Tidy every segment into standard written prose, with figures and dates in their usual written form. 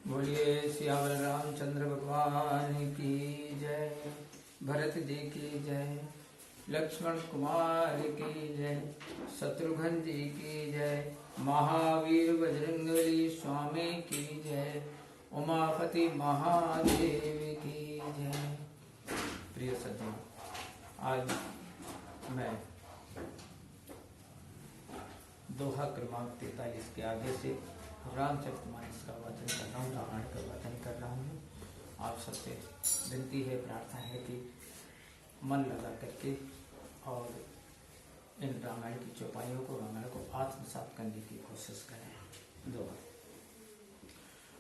बोलिए सियावर रामचंद्र भगवान की जय, भरत जी की जय, लक्ष्मण कुमार की जय, शत्रुघ्न जी की जय, महावीर बजरंगबली स्वामी की जय, उमापति महादेव की जय। प्रिय सज्जन, आज मैं दोहा क्रमांक 43 के आगे से रामचरितमानस का वाचन कर रहा हूँ, रामायण का वाचन कर रहा हूँ। आप सबसे विनती है, प्रार्थना है कि मन लगा करके और इन रामायण की चौपाइयों को, रामायण को आत्मसात करने की कोशिश करें। दोहा।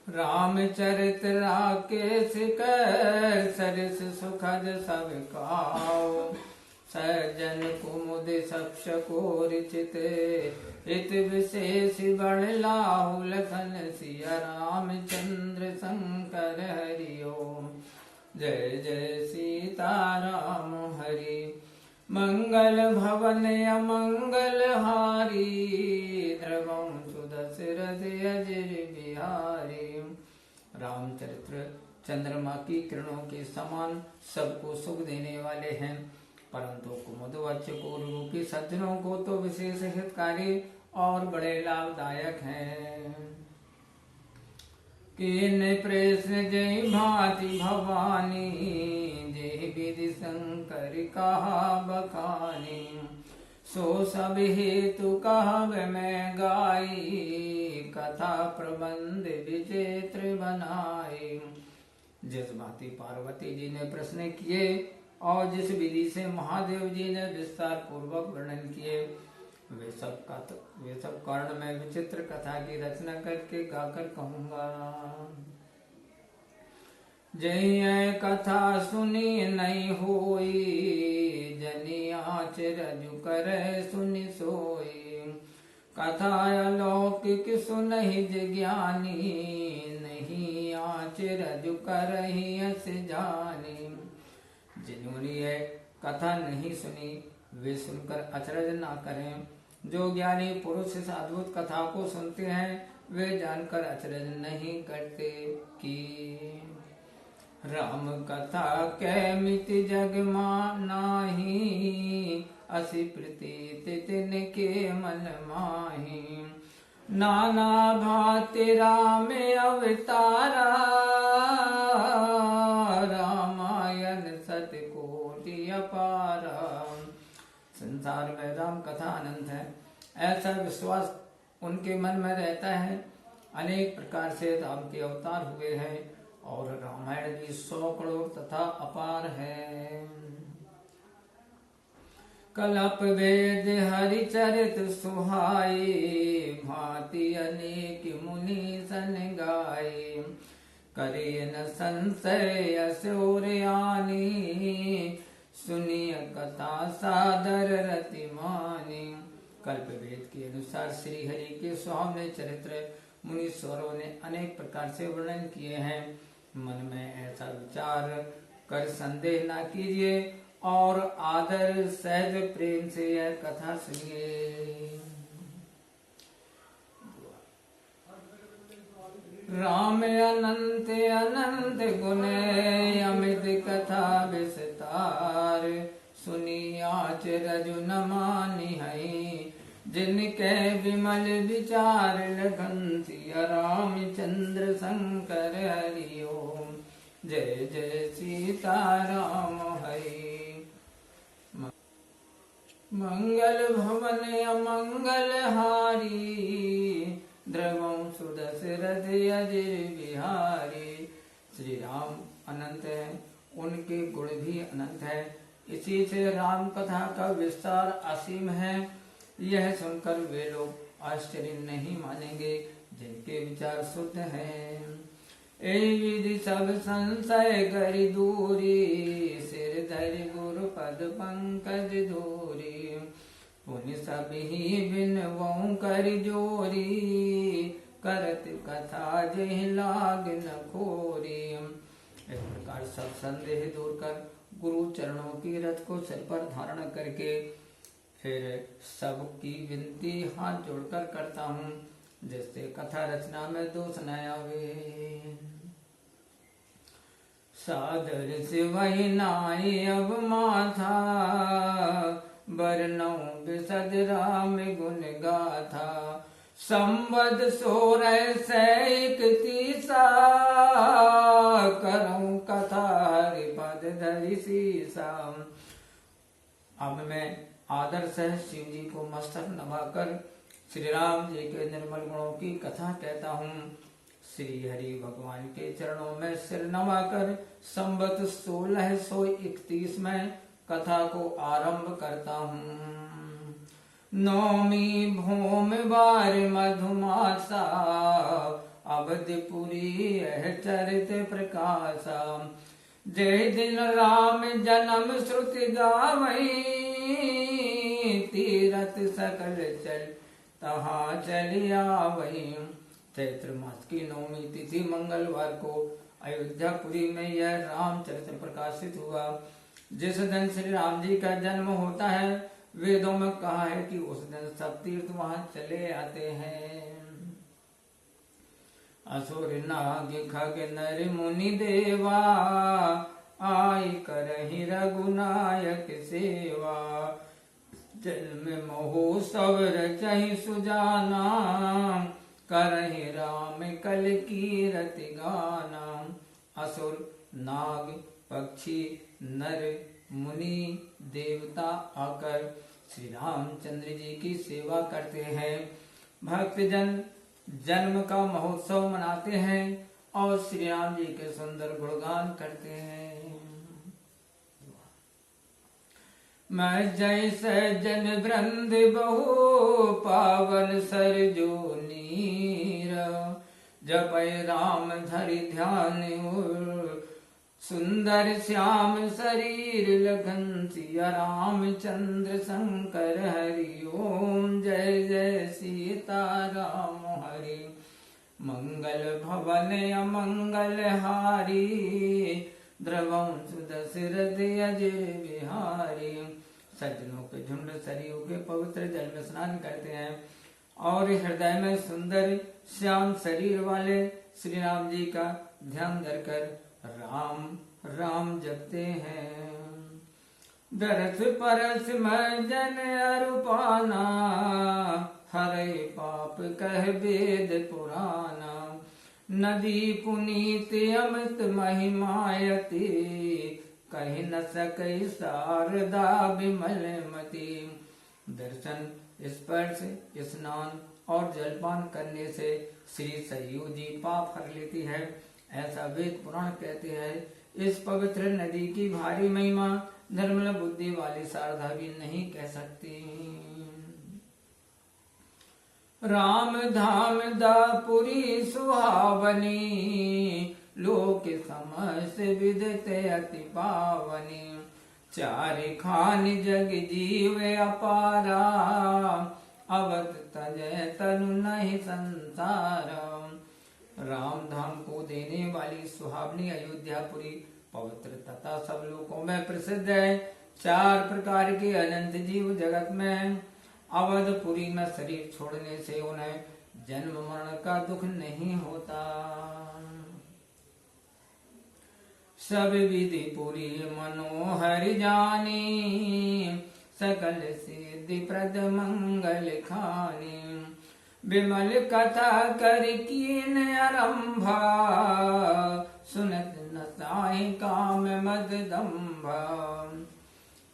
रामचरित राकेश कर सरस सुखद सब काओ, सज्जन कुमुद सप्शकोर चित हित विशेष बण लाहु, लखन सिया रामचंद्र शंकर हरि ओम। जय जय सीताराम हरि, मंगल भवन अमंगल हारी, द्रवं सुदशरथ अजर बिहारी। रामचरित्र चंद्रमा की किरणों के समान सबको सुख देने वाले हैं, परंतु कुमुदवच्च को रूपी सज्जनों को तो विशेष हितकारी और बड़े लाभदायक हैं। किन प्रश्न जय भांति भवानी, जय विधि शंकर कहा बखानी, सो सब हेतु कहब मैं गाई, कथा प्रबंध विचित्र बनाई। जिस भांति पार्वती जी ने प्रश्न किए और जिस विधि से महादेव जी ने विस्तार पूर्वक वर्णन किए, वे सब कर्ण में विचित्र कथा की रचना करके गाकर कहूंगा। जय कथा सुनी नहीं होई, जनि आच रजु करे सुनि सोई, कथा अलौकिक सुनहि ज्ञानी, नहीं आच रजु करहि अस जानी। जिन्होंने यह कथा नहीं सुनी वे सुनकर अचरज ना करें, जो ज्ञानी पुरुष इस अद्भुत कथा को सुनते हैं वे जानकर अचरज नहीं करते कि राम कथा कै मिति जग मानाहि, असि प्रतीत तिनके मन माहि, नाना भांति राम अवतारा, रामायण सतकोटि अपारा। संसार में राम कथा अनंत है, ऐसा विश्वास उनके मन में रहता है। अनेक प्रकार से राम के अवतार हुए हैं और रामायण भी 100 करोड़ तथा अपार है। कल्प वेद हरिचरित सुहाई, भांति अनेक मुनि सन गाये, करे न संशय असुरयानी, सुनिय कथा सादर रति मानी। कल्प वेद के अनुसार श्री हरि के सुहावने चरित्र मुनीश्वरों ने अनेक प्रकार से वर्णन किए हैं। मन में ऐसा विचार कर संदेह ना कीजिए और आदर सहज प्रेम से यह कथा सुनिए। राम अनंत अनंत गुण अमित कथा विस्तार, सुनी आच रजु न मानि है, जिनके विमल विचार, लखन सिया रामचंद्र शंकर हरि ओम। जय जय सीताराम हरि। मंगल भवन अमंगल हारी, द्रवं सुदशरथ अजर बिहारी। श्री राम अनंत है, उनके गुण भी अनंत है, इसी से राम कथा का विस्तार असीम है। यह सुनकर वे लोग आश्चर्य नहीं मानेंगे जिनके विचार शुद्ध हैं। ए विधि सब संशय करि दूरी, सिर धरि गुरु पद पंकज धूरी, पुनि सब ही बिनवऊं कर जोरी, करत कथा जहि लाग न खोरी। इस प्रकार सब संदेह दूर कर गुरु चरणों की रथ को सिर पर धारण करके फिर सबकी विनती हाथ जोड़कर करता हूँ, जिससे कथा रचना में दोष न आवे। सादर से वही नाई अब माथा, बरनौ बिसद राम गुण गाथा। संवद 1631 करऊं कथा हरिपद धरि सीसा। अब मैं आदर से शिव जी को मस्तक नवाकर श्री राम जी के निर्मल गुणों की कथा कहता हूँ। श्री हरि भगवान के चरणों में सिर नवाकर संवत 1631 में कथा को आरंभ करता हूँ। नौमी भूम बार मधुमासा, अवधपुरी यह चरित प्रकाशा। जय दिन राम जन्म श्रुति गावई, तीरथ सकल चल तहाँ चलिया वही। चैत्र मास की नौमी तिथि मंगलवार को अयोध्यापुरी में यह रामचरित्र प्रकाशित हुआ। जिस दिन श्री राम जी का जन्म होता है, वेदों में कहा है कि उस दिन सब तीर्थ वहां चले आते हैं। असुर नाग खग नर मुनि देवा, आई करहि रघुनायक सेवा। जन्म महोत्सव रचहि सुजाना, करहि राम कल कीरति गाना। असुर नाग पक्षी नर मुनि देवता आकर श्री रामचंद्र जी की सेवा करते हैं। भक्तजन जन्म का महोत्सव मनाते हैं और श्री राम जी के सुंदर गुणगान करते हैं। मैं जैसे जन वृंद बहु पावन सरजू नीर, जपै राम धरि ध्यान सुंदर श्याम शरीर लगन सिया रामचंद्र शंकर हरि ओम। जय जय सीता राम हरि, मंगल भवन अमंगल हारी। द्रवंश दशरथ अजय बिहारी। सज्जनों के झुंड सरयू के पवित्र जल में स्नान करते हैं और हृदय में सुंदर श्याम शरीर वाले श्री राम जी का ध्यान धरकर राम राम जपते हैं। दरस परस में जन अरुपाना, हरे पाप कह वेद पुराना। नदी पुनीत अमृत महिमायती, कही न सके शारदा विमल मती। दर्शन स्पर्श स्नान और जलपान करने से श्री सरयू जी पाप हर लेती है, ऐसा वेद पुराण कहते हैं। इस पवित्र नदी की भारी महिमा निर्मल बुद्धि वाली शारदा भी नहीं कह सकती। राम धाम दापुरी सुहावनी, लोक समस्त विदते अति पावनी। चार खान जग जीव अपारा, अवध तजय तनु नहीं संसारा। राम धाम को देने वाली सुहावनी अयोध्यापुरी पवित्र तथा सब लोकों में प्रसिद्ध है। चार प्रकार के अनंत जीव जगत में अवधपुरी में शरीर छोड़ने से उन्हें जन्म मरण का दुख नहीं होता। सब विधि पुरी मनोहर जानी, सकल सिद्धि प्रद मंगल खानी। विमल कथा कर कीन आरंभा, सुनत न साई काम मद दम्भा।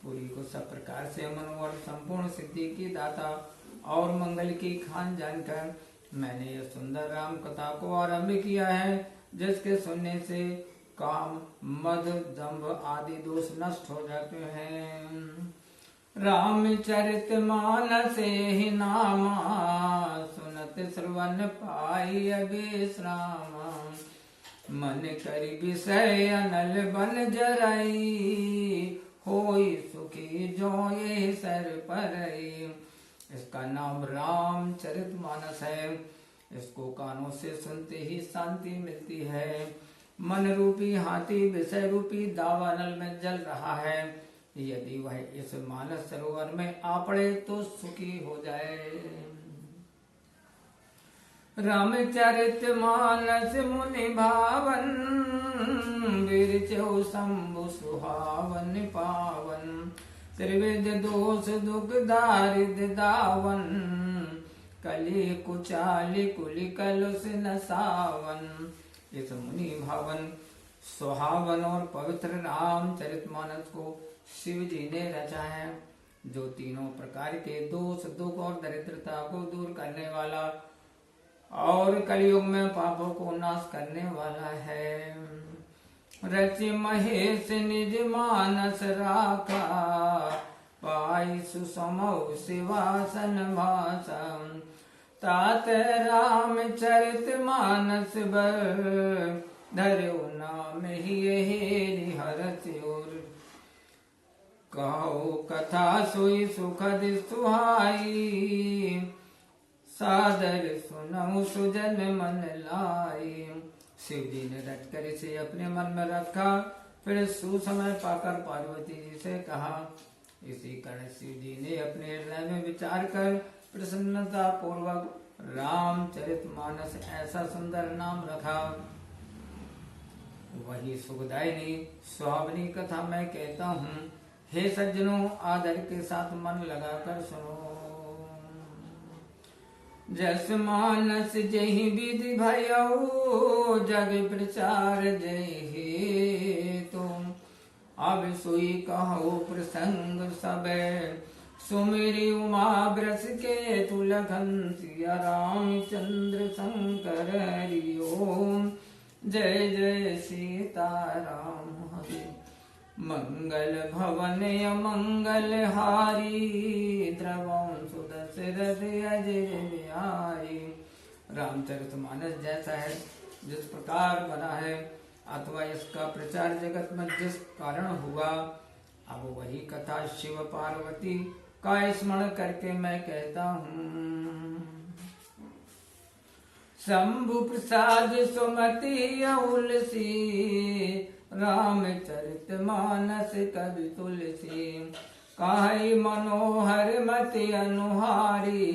पुरी को सब प्रकार से मनोहर संपूर्ण सिद्धि की दाता और मंगल की खान जानकर मैंने यह सुंदर राम कथा को आरंभ किया है, जिसके सुनने से काम मद दंभ आदि दोष नष्ट हो जाते हैं। रामचरित मानस ही नामा, सुनत श्रवण पाई अभिश्रामा। मन करि विषय अनल बन जरई, होई सुखी जो ये सर परई। इसका नाम रामचरित मानस है। इसको कानों से सुनते ही शांति मिलती है। मन रूपी हाथी विषय रूपी दावानल में जल रहा है, यदि वह इस मानस सरोवर में आ पड़े तो सुखी हो जाए। रामचरित मानस मुनि भावन, विरचौ शंभु सुहावन पावन। त्रिविध दोष दुख दारिद्र दावन, कली कुचाली कुली कलुष नसावन। इस मुनि भावन, सुहावन और पवित्र रामचरितमानस को शिव जी ने रचा है, जो तीनों प्रकार के दोष दुख और दरिद्रता को दूर करने वाला और कलयुग में पापों को नाश करने वाला है। रचि महेश निज मानस राखा, पाई सुसमौ शिवासन भाषम। तात रामचरित मानस बर, धर्यो नाम ही हेरि हरष और। कहो कथा सोई सुखद सुहाई, सादर सुनऊ सुजन मन लाई। शिव जी ने रटकर इसे अपने मन में रखा, फिर सुसमय पाकर पार्वती जी से कहा। इसी कारण शिव जी ने अपने हृदय में विचार कर प्रसन्नता पूर्वक रामचरितमानस ऐसा सुंदर नाम रखा। वही सुखदायिनी सुहावनी कथा मैं कहता हूँ। हे सज्जनों, आदर के साथ मन लगाकर सुनो। जस मानस जहि विधि भयऊ, जग प्रचार जय तुम। अब सोई कहो प्रसंग सब, सुमेरी उमा ब्रस के तुलखन सिया रामचंद्र शंकर हरि ओम। जय जय सीताराम हरि। मंगल भवन अमंगल हारी, द्रवं सुदशरथ अजय बिहारी। रामचरितमानस जैसा है, जिस प्रकार बना है, अथवा इसका प्रचार जगत में जिस कारण हुआ, अब वही कथा शिव पार्वती का स्मरण करके मैं कहता हूँ। शंभु प्रसाद सुमति अउलसी, रामचरित मानस कवि तुलसी। काहि मनोहर मति अनुहारी,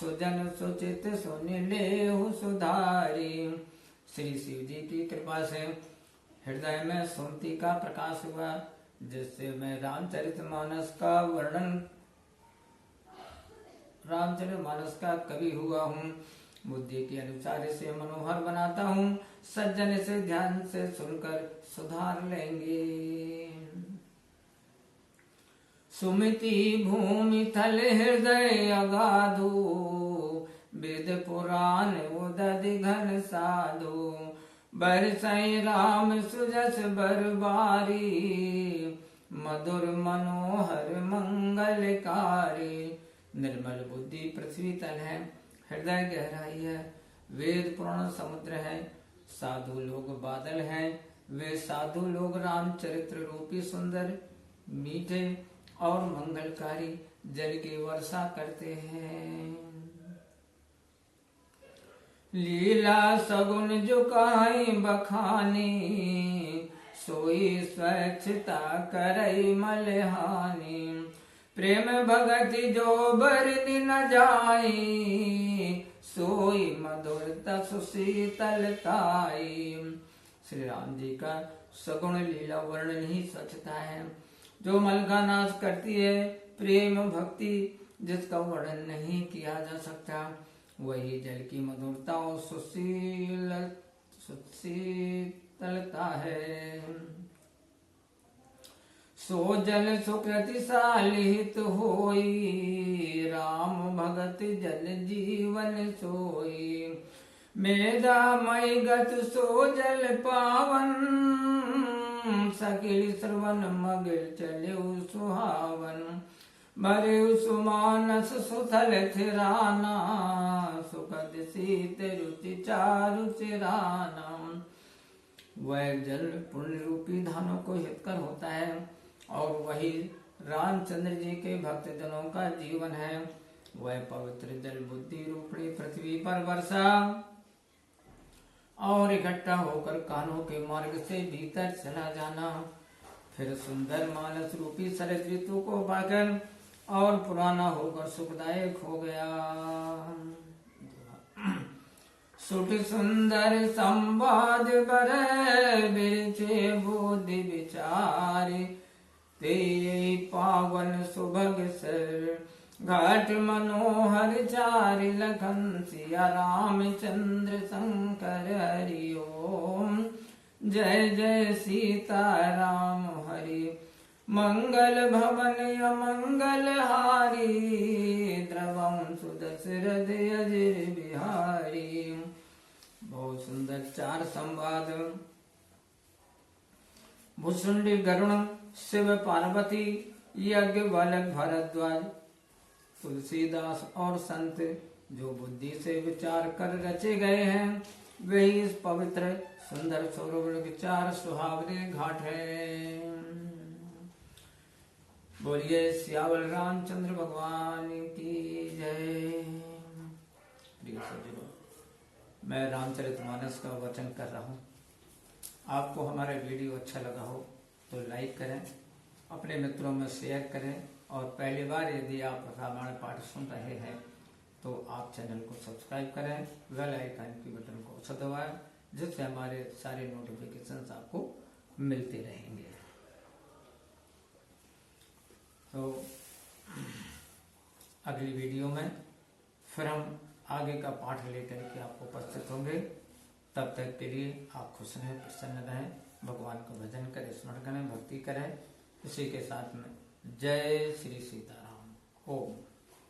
सुजन सुचित सुन लेहु सुधारी। श्री शिव जी की कृपा से हृदय में सुमति का प्रकाश हुआ, जिससे मैं रामचरितमानस का वर्णन, रामचरितमानस का कवि हुआ हूँ। बुद्धि के अनुसार इसे मनोहर बनाता हूँ। सज्जन इसे ध्यान से सुनकर सुधार लेंगे। सुमिति भूमि थल हृदय अगाधु, वेद पुराण उदधि घन साधु। बरसई राम सुजस बरबारी, मधुर मनोहर मंगलकारी। निर्मल बुद्धि पृथ्वी तल है, हृदय गहराई है, वेद पुराण समुद्र है, साधु लोग बादल हैं। वे साधु लोग रामचरित्र रूपी सुंदर, मीठे और मंगलकारी जल की वर्षा करते हैं। लीला सगुन जो काई बखानी, सोई स्वच्छता करई मलहानी। प्रेम भगति जो बरनि न जाई, सोई मधुरता सुशीतलताई। श्री राम जी का सगुण लीला वर्णन ही स्वच्छता है, जो मल का नाश करती है। प्रेम भक्ति जिसका वर्णन नहीं किया जा सकता, वही जल की मधुरता और सुशीतलता है। सो जल सुकृतिशालित होई, राम भगत जल जीवन सोई। मेधामय गत सो जल पावन, सकिल श्रवण मगिल चले सुहावन। भरे सुमानस सुथल थिराना, सुखद शीत रुचि चारु चिराना। वह जल पुण्य रूपी धानों को हितकर होता है, और वही रामचंद्र जी के भक्त जनों का जीवन है। वह पवित्र जल बुद्धि रूपणी पृथ्वी पर वर्षा और इकट्ठा होकर कानों के मार्ग से भीतर चला जाना, फिर सुंदर मानस रूपी शरद ऋतु को पाकर और पुराना होकर सुखदायक हो गया। सुठ सुंदर संवाद बरे बिरचे बुद्धि विचारे ते पावन सुभग सर घाट मनोहर चारि लखन सिया रामचंद्र शंकर हरि ओम। जय जय सीता राम हरि मंगल भवन अमंगल हारी द्रवं सुदशरथ अजिर बिहारी। बहुत सुंदर 4 संवाद। भुसुंडी गरुण शिव पार्वती यज्ञ बालक भरद्वाज तुलसीदास और संत जो बुद्धि से विचार कर रचे गए हैं वही इस पवित्र सुंदर सरोवर के 4 सुहावने घाट हैं। बोलिए सियावल रामचंद्र भगवान की जय। मैं रामचरितमानस का वचन कर रहा हूँ। आपको हमारा वीडियो अच्छा लगा हो तो लाइक करें, अपने मित्रों में शेयर करें और पहली बार यदि आप रामायण पाठ सुन रहे हैं तो आप चैनल को सब्सक्राइब करें, बेल आइकन की बटन को अवश्य दबाएं जिससे हमारे सारे नोटिफिकेशंस आपको मिलते रहेंगे। तो अगली वीडियो में फिर हम आगे का पाठ लेकर के आपको उपस्थित होंगे। तब तक के लिए आप खुश रहें, प्रसन्न रहें, भगवान का भजन करें, स्मरण करें, भक्ति करें। इसी के साथ में जय श्री सीताराम। ओम।